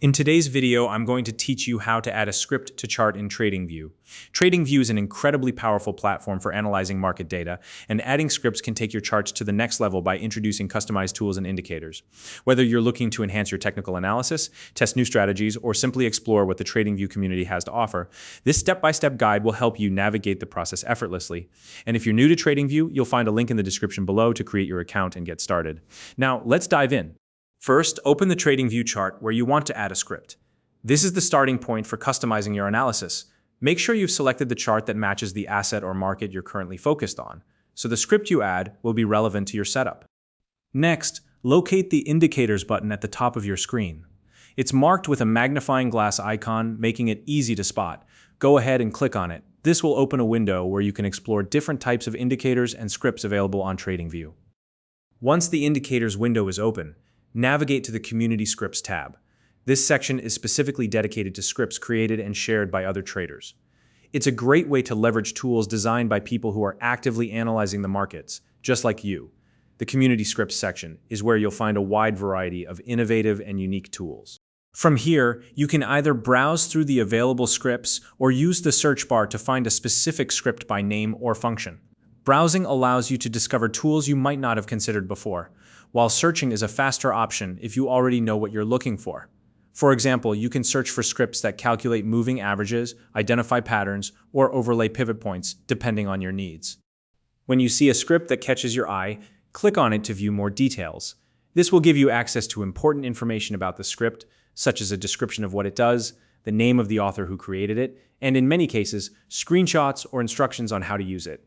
In today's video, I'm going to teach you how to add a script to chart in TradingView. TradingView is an incredibly powerful platform for analyzing market data, and adding scripts can take your charts to the next level by introducing customized tools and indicators. Whether you're looking to enhance your technical analysis, test new strategies, or simply explore what the TradingView community has to offer, this step-by-step guide will help you navigate the process effortlessly. And if you're new to TradingView, you'll find a link in the description below to create your account and get started. Now, let's dive in. First, open the TradingView chart where you want to add a script. This is the starting point for customizing your analysis. Make sure you've selected the chart that matches the asset or market you're currently focused on, so the script you add will be relevant to your setup. Next, locate the Indicators button at the top of your screen. It's marked with a magnifying glass icon, making it easy to spot. Go ahead and click on it. This will open a window where you can explore different types of indicators and scripts available on TradingView. Once the Indicators window is open, navigate to the Community Scripts tab. This section is specifically dedicated to scripts created and shared by other traders. It's a great way to leverage tools designed by people who are actively analyzing the markets, just like you. The Community Scripts section is where you'll find a wide variety of innovative and unique tools. From here, you can either browse through the available scripts or use the search bar to find a specific script by name or function. Browsing allows you to discover tools you might not have considered before, while searching is a faster option if you already know what you're looking for. For example, you can search for scripts that calculate moving averages, identify patterns, or overlay pivot points, depending on your needs. When you see a script that catches your eye, click on it to view more details. This will give you access to important information about the script, such as a description of what it does, the name of the author who created it, and in many cases, screenshots or instructions on how to use it.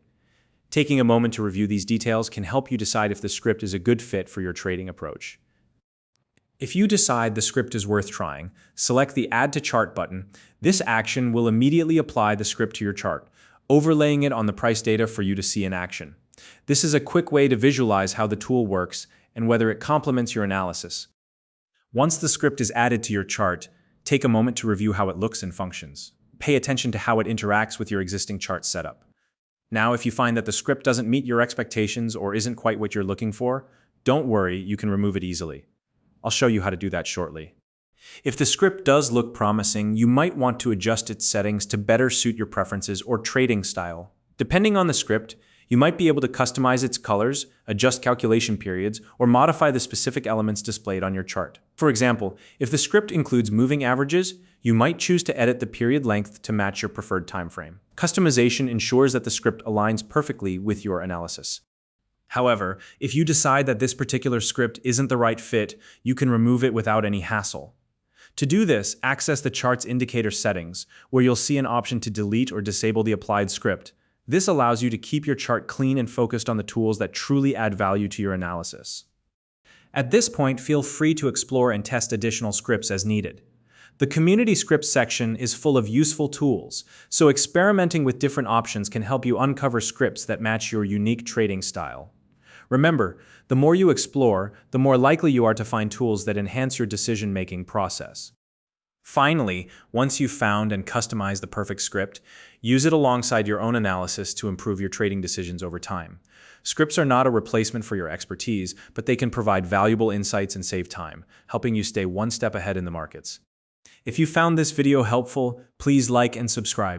Taking a moment to review these details can help you decide if the script is a good fit for your trading approach. If you decide the script is worth trying, select the Add to Chart button. This action will immediately apply the script to your chart, overlaying it on the price data for you to see in action. This is a quick way to visualize how the tool works and whether it complements your analysis. Once the script is added to your chart, take a moment to review how it looks and functions. Pay attention to how it interacts with your existing chart setup. Now, if you find that the script doesn't meet your expectations or isn't quite what you're looking for, don't worry, you can remove it easily. I'll show you how to do that shortly. If the script does look promising, you might want to adjust its settings to better suit your preferences or trading style. Depending on the script, you might be able to customize its colors, adjust calculation periods, or modify the specific elements displayed on your chart. For example, if the script includes moving averages, you might choose to edit the period length to match your preferred time frame. Customization ensures that the script aligns perfectly with your analysis. However, if you decide that this particular script isn't the right fit, you can remove it without any hassle. To do this, access the chart's indicator settings, where you'll see an option to delete or disable the applied script. This allows you to keep your chart clean and focused on the tools that truly add value to your analysis. At this point, feel free to explore and test additional scripts as needed. The Community Scripts section is full of useful tools, so experimenting with different options can help you uncover scripts that match your unique trading style. Remember, the more you explore, the more likely you are to find tools that enhance your decision-making process. Finally, once you've found and customized the perfect script, use it alongside your own analysis to improve your trading decisions over time. Scripts are not a replacement for your expertise, but they can provide valuable insights and save time, helping you stay one step ahead in the markets. If you found this video helpful, please like and subscribe.